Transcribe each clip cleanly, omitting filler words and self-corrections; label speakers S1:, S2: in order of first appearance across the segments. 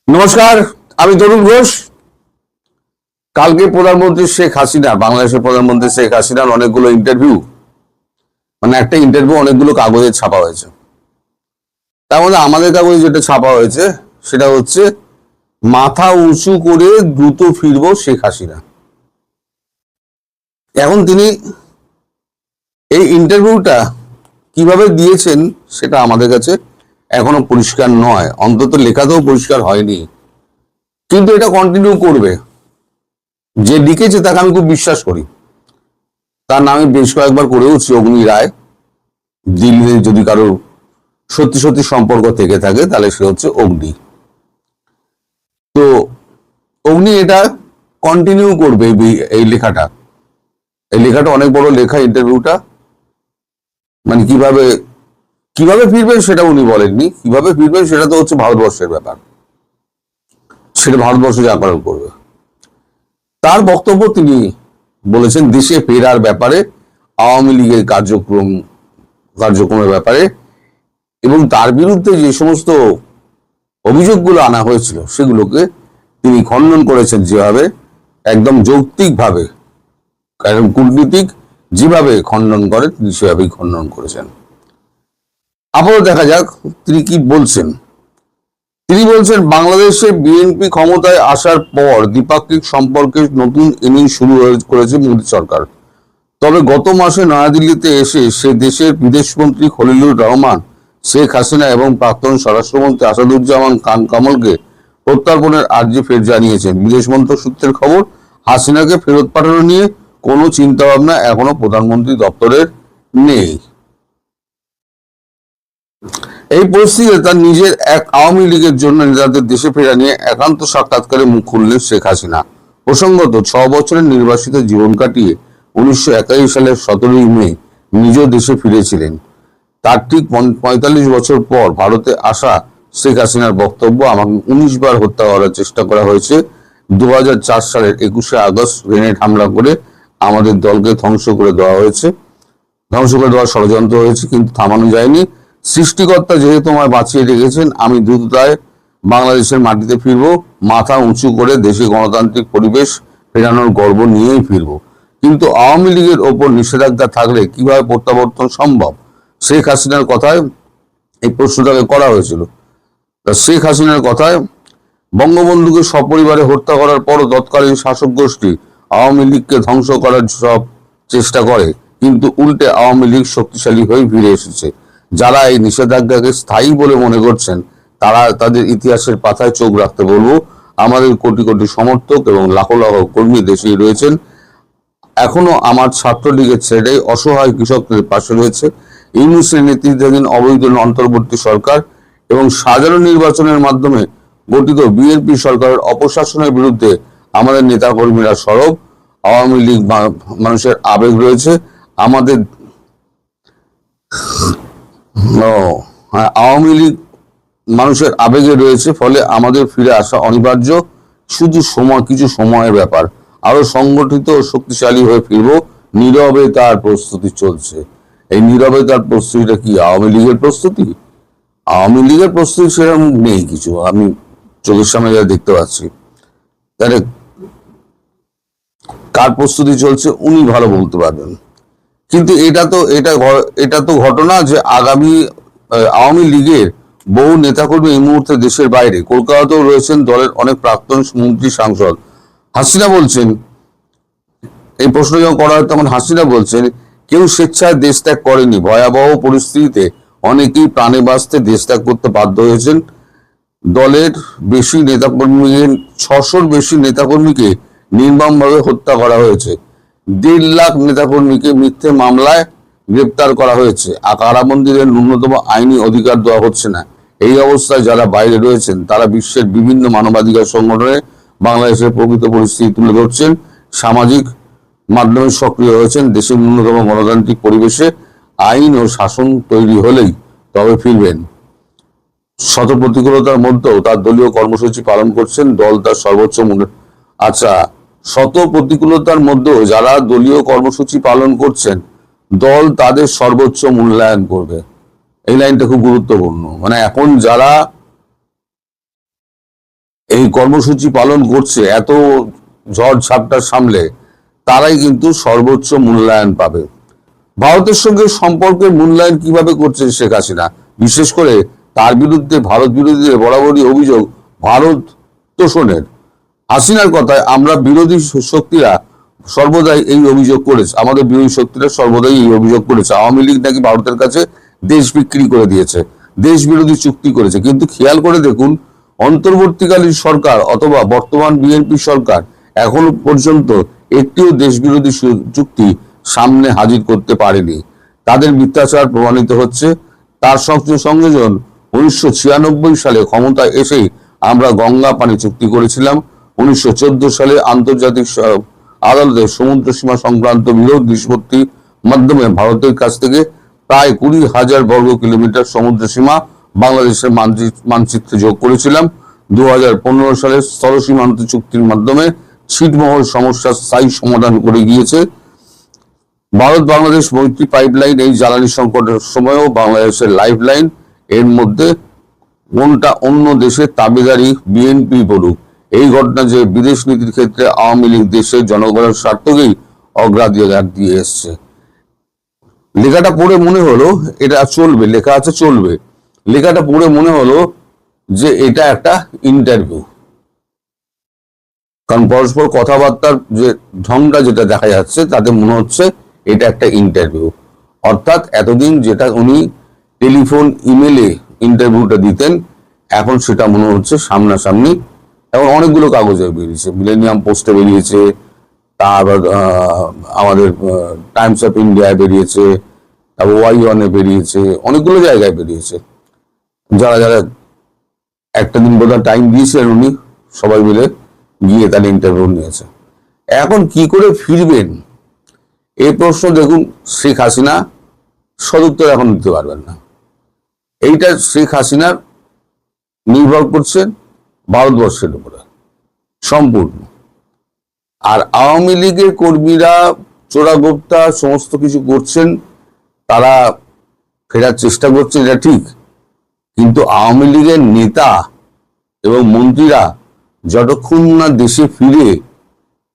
S1: নমস্কার, আমি তরুণ ঘোষ। কালকে প্রধানমন্ত্রী শেখ হাসিনা, বাংলাদেশের প্রধানমন্ত্রী শেখ হাসিনার অনেকগুলো ইন্টারভিউ, মানে একটা ইন্টারভিউ অনেকগুলো কাগজে ছাপা হয়েছে। তার মধ্যে আমাদের কাগজে যেটা ছাপা হয়েছে সেটা হচ্ছে মাথা উঁচু করে দ্রুত ফিরবো শেখ হাসিনা। এখন তিনি এই ইন্টারভিউটা কিভাবে দিয়েছেন সেটা আমাদের কাছে এখনো পরিষ্কার নয়, অন্তত লেখাতেও পরিষ্কার হয়নি, কিন্তু এটা কন্টিনিউ করবে। যে লিখেছে তাকে আমি খুব বিশ্বাস করি। তার নামে বেশ কয়েকবার করেওছি অগ্নি রায়। দিল্লিতে যদি কারো সত্যি সত্যি সম্পর্ক থেকে থাকে তাহলে সে হচ্ছে অগ্নি। তো অগ্নি এটা কন্টিনিউ করবে। এই লেখাটা অনেক বড় লেখা। ইন্টারভিউটা মানে কিভাবে কিভাবে ফিরবেন সেটা উনি বলেননি। কিভাবে ফিরবেন সেটা তো হচ্ছে ভারতবর্ষের ব্যাপার, সেটা ভারতবর্ষ জাগরণ করবে। তার বক্তব্য তিনি বলেছেন দেশে ফেরার ব্যাপারে, আওয়ামী লীগের কার্যক্রমের ব্যাপারে, এবং তার বিরুদ্ধে যে সমস্ত অভিযোগগুলো আনা হয়েছিল সেগুলোকে তিনি খণ্ডন করেছেন। যেভাবে একদম যৌক্তিকভাবে, কারণ কূটনীতিক যেভাবে খণ্ডন করে তিনি সেভাবেই খণ্ডন করেছেন। আপাতত দেখা যাক তিনি কি বলছেন। তিনি বলছেন বাংলাদেশে বিএনপি ক্ষমতায় আসার পর দ্বিপাক্ষিক সম্পর্কের নতুন ইনিংস শুরু করেছে মোদী সরকার। তবে গত মাসে নয়াদিল্লিতে এসে সে দেশের বিদেশমন্ত্রী খলিলুর রহমান, শেখ হাসিনা এবং প্রাক্তন স্বরাষ্ট্রমন্ত্রী আসাদুজ্জামান খান কামালকে প্রত্যর্পণের আর্জি ফের জানিয়েছেন। বিদেশ মন্ত্রক সূত্রের খবর, হাসিনাকে ফেরত পাঠানো নিয়ে কোনো চিন্তা ভাবনা এখনো প্রধানমন্ত্রী দপ্তরের নেই। এই পরিস্থিতিতে তার নিজের এক আওয়ামী লীগের জন্য নেতাদের দেশে ফেরা নিয়ে একান্ত সাক্ষাৎকারে মুখ খুললেন শেখ হাসিনা। প্রসঙ্গত 6 বছরের নির্বাসিত জীবন কাটিয়ে 1981 সালের 17ই মে নিজ দেশে ফিরেছিলেন। তার ঠিক 45 বছর পর ভারতে আসা শেখ হাসিনার বক্তব্য, আমাকে 19 বার হত্যা করার চেষ্টা করা হয়েছে। 2004 সালের 21শে আগস্ট গ্রেনেড হামলা করে আমাদের দলকে ধ্বংস করে দেওয়ার ষড়যন্ত্র হয়েছে, কিন্তু থামানো যায়নি। সৃষ্টিকর্তা যেহেতু আমায় বাঁচিয়ে রেখেছেন, আমি দ্রুততায় বাংলাদেশের মাটিতে ফিরব। মাথা উঁচু করে দেশে গণতান্ত্রিক পরিবেশ ফেরানোর গর্ব নিয়েই ফিরব। কিন্তু আওয়ামী লীগের ওপর নিষেধাজ্ঞা থাকলে কিভাবে প্রত্যাবর্তন সম্ভব? শেখ হাসিনার কথায় এই প্রশ্নটাকে করা হয়েছিল। শেখ হাসিনার কথায়, বঙ্গবন্ধুকে সপরিবারে হত্যা করার পরও তৎকালীন শাসক গোষ্ঠী আওয়ামী লীগকে ধ্বংস করার সব চেষ্টা করে, কিন্তু উল্টে আওয়ামী লীগ শক্তিশালী হয়ে ফিরে এসেছে। যারা এই নিষেধাজ্ঞাকে স্থায়ী বলে মনে করছেন তারা তাদের ইতিহাসের পাতায় চোখ রাখতে বলবো। আমাদের কোটি কোটি সমর্থক এবং লাখো লাখো কর্মী দেশেই রয়েছেন। এখনো আমার ছাত্রলীগের ছেড়ে অসহায় কৃষকদের পাশে রয়েছে। ইউনূসের নেতৃত্বাধীন অবৈধ অন্তর্বর্তী সরকার এবং সাধারণ নির্বাচনের মাধ্যমে গঠিত বিএনপি সরকারের অপশাসনের বিরুদ্ধে আমাদের নেতাকর্মীরা সরব। আওয়ামী লীগ মানুষের আবেগ রয়েছে, আমাদের আওয়ামী লীগ মানুষের আবেগে রয়েছে, ফলে আমাদের ফিরে আসা অনিবার্য। শুধু কিছু সময়ের ব্যাপার। আরো সংগঠিত ও শক্তিশালী হয়ে ফিরবো। নীরবে তার প্রস্তুতি চলছে। এই নীরবে তার প্রস্তুতিটা কি আওয়ামী লীগের প্রস্তুতি? আওয়ামী লীগের প্রস্তুতি সেরকম নেই কিছু, আমি চোখের সামনে যা দেখতে পাচ্ছি। তাহলে কার প্রস্তুতি চলছে উনি ভালো বলতে পারবেন। কিন্তু এটা তো ঘটনা যে আগামী আওয়ামী লীগের বহু নেতাকর্মী এই মুহূর্তে দেশের বাইরে, কলকাতাতেও রয়েছেন দলের অনেক প্রাক্তন মন্ত্রী, সাংসদ। হাসিনা বলছেন, এই প্রশ্ন যখন করা হয় তখন হাসিনা বলছেন, কেউ স্বেচ্ছায় দেশ ত্যাগ করেনি। ভয়াবহ পরিস্থিতিতে অনেকেই প্রাণে বাঁচতে দেশ ত্যাগ করতে বাধ্য হয়েছেন। দলের বেশি নেতাকর্মী 600-র বেশি নেতাকর্মীকে নির্মমভাবে হত্যা করা হয়েছে। 1.5 লাখ নেতাকর্মীকে মিথ্যে মামলায় গ্রেপ্তার করা হয়েছে। কারাবন্দীদের ন্যূনতম আইনি অধিকার দেওয়া হচ্ছে না। এই অবস্থায় যারা বাইরে রয়েছেন তারা বিশ্বের বিভিন্ন মানবাধিকার সংগঠনে বাংলাদেশের প্রকৃত পরিস্থিতি তুলে ধরছেন, সামাজিক মাধ্যমে সক্রিয় হয়েছেন। দেশের ন্যূনতম গণতান্ত্রিক পরিবেশে আইন ও শাসন তৈরি হলেই তবে ফিরবেন। শত প্রতিকূলতার মধ্যেও তার দলীয় কর্মসূচি পালন করছেন। দল তার সর্বোচ্চ আচ্ছা, শত প্রতিকূলতার মধ্যেও যারা দলীয় কর্মসূচি পালন করছেন, দল তাদের সর্বোচ্চ মূল্যায়ন করবে। এই লাইনটা খুব গুরুত্বপূর্ণ। মানে এখন যারা এই কর্মসূচি পালন করছে এত ঝড় ঝাপটার সামলে, তারাই কিন্তু সর্বোচ্চ মূল্যায়ন পাবে। ভারতের সঙ্গে সম্পর্কের মূল্যায়ন কিভাবে করছে শেখ হাসিনা, বিশেষ করে তার বিরুদ্ধে ভারত বিরোধীদের বরাবরই অভিযোগ ভারত তোষণের। হাসিনার কথায়, আমরা বিরোধী শক্তিরা সর্বদাই এই অভিযোগ করেছে, আমাদের বিরোধী শক্তিরা সর্বদাই এই অভিযোগ করেছে আওয়ামী লীগ নাকি ভারতের কাছে দেশ বিক্রি করে দিয়েছে, দেশ বিরোধী চুক্তি করেছে। কিন্তু খেয়াল করে দেখুন, অন্তর্বর্তীকালীন সরকার অথবা বর্তমান বিএনপি সরকার এখনো পর্যন্ত একটিও দেশ বিরোধী চুক্তি সামনে হাজির করতে পারেনি। তাদের মিথ্যাচার প্রমাণিত হচ্ছে। তার সংযোজন 1996 সালে ক্ষমতায় এসেই আমরা গঙ্গা পানি চুক্তি করেছিলাম। 1914 সালে আন্তর্জাতিক আদালতে সমুদ্র সীমা সংক্রান্ত বিরোধ নিষ্পত্তির মাধ্যমে ভারতের কাছ থেকে প্রায় 20,000 বর্গ কিলোমিটার সমুদ্র সীমা বাংলাদেশের মানচিত্রে যোগ করেছিলাম। 2015 সালে স্থল সীমান্ত চুক্তির মাধ্যমে ছিটমহল সমস্যার স্থায়ী সমাধান করে গিয়েছে। ভারত বাংলাদেশ মৈত্রী পাইপলাইন এই জ্বালানি সংকটের সময়ও বাংলাদেশের লাইফ লাইন। এর মধ্যে কোনটা অন্য দেশের তাবেদারি বিএনপি বলুক, এই ঘটনা যে বিদেশ নীতির ক্ষেত্রে আওয়ামী লীগ দেশের জনগণের স্বার্থকেই অগ্রাধিকার দিয়ে এসছে। লেখাটা পড়ে মনে হলো এটা চলবে, লেখা আছে চলবে, লেখাটা পড়ে মনে হলো যে এটা একটা ইন্টারভিউ। কারণ পরস্পর কথাবার্তার যে ঢংটা যেটা দেখা যাচ্ছে তাতে মনে হচ্ছে এটা একটা ইন্টারভিউ। অর্থাৎ এতদিন যেটা উনি টেলিফোন ইমেলে ইন্টারভিউটা দিতেন, এখন সেটা মনে হচ্ছে সামনাসামনি। এখন অনেকগুলো কাগজে বেরিয়েছে, মিলেনিয়াম পোস্টে বেরিয়েছে, তারপর আমাদের টাইমস অফ ইন্ডিয়ায় বেরিয়েছে, তারপর ওয়াই1-এ বেরিয়েছে, অনেকগুলো জায়গায় বেরিয়েছে। যারা যারা একটা দিন বোধহয় টাইম দিয়েছিলেন উনি, সবাই মিলে গিয়ে তার ইন্টারভিউ নিয়েছে। এখন কি করে ফিরবেন এই প্রশ্ন দেখুন, শেখ হাসিনা সদুত্তর এখন দিতে পারবেন না। এইটা শেখ হাসিনার নির্ভর করছে ভারতবর্ষের উপরে সম্পূর্ণ। আর আওয়ামী লীগের কর্মীরা চোরাগোপ্তা সমস্ত কিছু করছেন, তারা ফেরার চেষ্টা করছে, এটা ঠিক। কিন্তু আওয়ামী লীগের নেতা এবং মন্ত্রীরা যতক্ষণ না দেশে ফিরে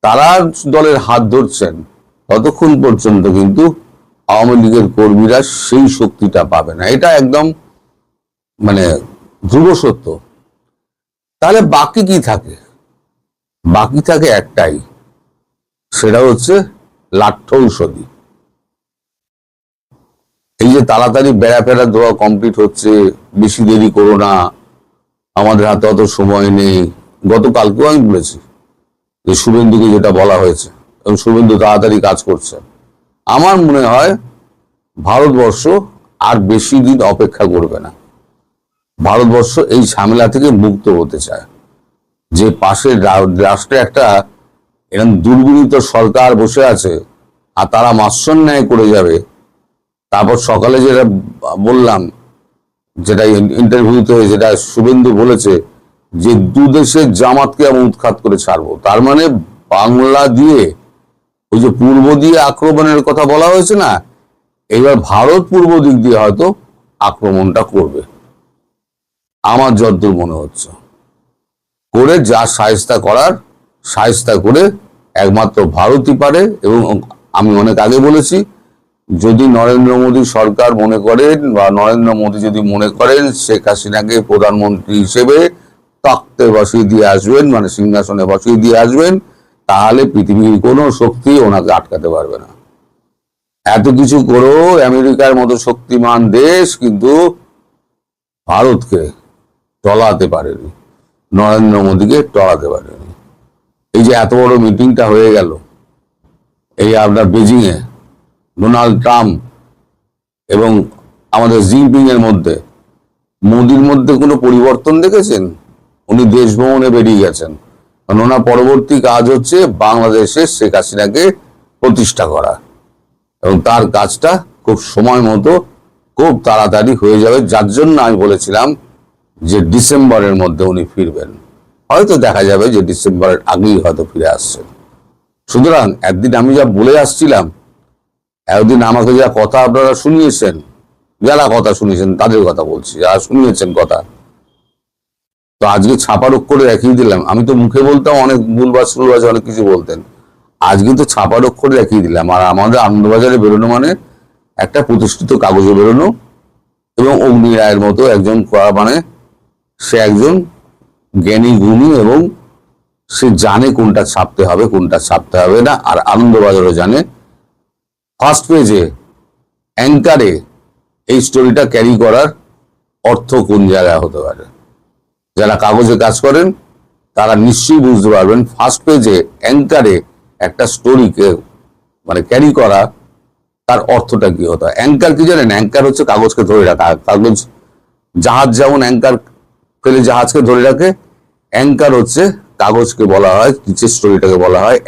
S1: তারা দলের হাত ধরছেন, ততক্ষণ পর্যন্ত কিন্তু আওয়ামী লীগের কর্মীরা সেই শক্তিটা পাবে না। এটা একদম মানে ধ্রুব সত্য। তাহলে বাকি কি থাকে? বাকি থাকে একটাই, সেটা হচ্ছে লাঠৌষধি। এই যে তাড়াতাড়ি বেড়া ফেরা দেওয়া কমপ্লিট হচ্ছে, বেশি দেরি করো না, আমাদের হাতে অত সময় নেই। গতকালকেও আমি বলেছি যে শুভেন্দুকে যেটা বলা হয়েছে, এবং শুভেন্দু তাড়াতাড়ি কাজ করছে। আমার মনে হয় ভারতবর্ষ আর বেশি দিন অপেক্ষা করবে না। ভারতবর্ষ এই ঝামেলা থেকে মুক্ত হতে চায়। যে পাশের রাষ্ট্রে একটা এরকম দুর্বিনীত সরকার বসে আছে, আর তারা মাস্যন ন্যায় করে যাবে। তারপর সকালে যেটা বললাম, যেটা ইন্টারভিউতে যেটা শুভেন্দু বলেছে যে দুদেশের জামাতকে আমি উৎখাত করে ছাড়বো। তার মানে বাংলা দিয়ে ওই যে পূর্ব দিয়ে আক্রমণের কথা বলা হয়েছে না, এবার ভারত পূর্ব দিক দিয়ে হয়তো আক্রমণটা করবে, আমার যতদূর মনে হচ্ছে। করে যা শায়েস্তা করার শায়েস্তা করে একমাত্র ভারতই পারে। এবং আমি অনেক আগে বলেছি, যদি নরেন্দ্র মোদী সরকার মনে করেন বা নরেন্দ্র মোদী যদি মনে করেন শেখ হাসিনাকে প্রধানমন্ত্রী হিসেবে তক্তে বসিয়ে দিয়ে আসবেন, মানে সিংহাসনে বসিয়ে দিয়ে আসবেন, তাহলে পৃথিবীর কোনো শক্তি ওনাকে আটকাতে পারবে না। এত কিছু করেও আমেরিকার মতো শক্তিমান দেশ কিন্তু ভারতকে টলাতে পারেনি, নরেন্দ্র মোদীকে টলাতে পারেনি। এই যে এত বড় মিটিংটা হয়ে গেল এই আপনার বেজিং এ, ডোনাল্ড ট্রাম্প এবং আমাদের জিনপিং এর মধ্যে, মোদির মধ্যে কোনো পরিবর্তন দেখেছেন? উনি দেশ ভ্রমণে বেরিয়ে গেছেন, কারণ ওনার পরবর্তী কাজ হচ্ছে বাংলাদেশে শেখ হাসিনাকে প্রতিষ্ঠা করা, এবং তার কাজটা খুব সময় মতো খুব তাড়াতাড়ি হয়ে যাবে। যার জন্য আমি বলেছিলাম যে ডিসেম্বরের মধ্যে উনি ফিরবেন। হয়তো দেখা যাবে যে ডিসেম্বরের আগেই হয়তো ফিরে আসছেন। সুতরাং একদিন আমি যা বলে আসছিলাম, একদিন আমাকে যা কথা আপনারা শুনিয়েছেন, যারা কথা শুনিয়েছেন তাদের কথা বলছি, যারা শুনিয়েছেন কথা, তো আজকে ছাপার অক্ষরে দেখিয়ে দিলাম। আমি তো মুখে বলতাম অনেক ভুলবাজ অনেক কিছু বলতেন, আজকে তো ছাপার অক্ষরে দেখিয়ে দিলাম। আর আমাদের আনন্দবাজারে বেরোনো মানে একটা প্রতিষ্ঠিত কাগজে বেরোনো, এবং অগ্নি রায়ের মতো একজন মানে সে একজন জ্ঞানী গুণী, এবং সে জানে কোনটা ছাপতে হবে কোনটা ছাপতে হবে না। আর আনন্দবাজারও জানে ফার্স্ট পেজে অ্যাঙ্কারে এই স্টোরিটা ক্যারি করার অর্থ কোন জায়গায় হতে পারে। যারা কাগজে কাজ করেন তারা নিশ্চয়ই বুঝতে পারবেন ফার্স্ট পেজে অ্যাঙ্কারে একটা স্টোরিকে মানে ক্যারি করা তার অর্থটা কি হতো। অ্যাঙ্কার কি জানেন? অ্যাঙ্কার হচ্ছে কাগজকে ধরে রাখা। কাগজ, জাহাজ যেমন অ্যাঙ্কার ফেলে জাহাজকে ধরে রাখে, অ্যাঙ্কার হচ্ছে কাগজকে বলা হয়, নিচের স্টোরিটাকে বলা হয়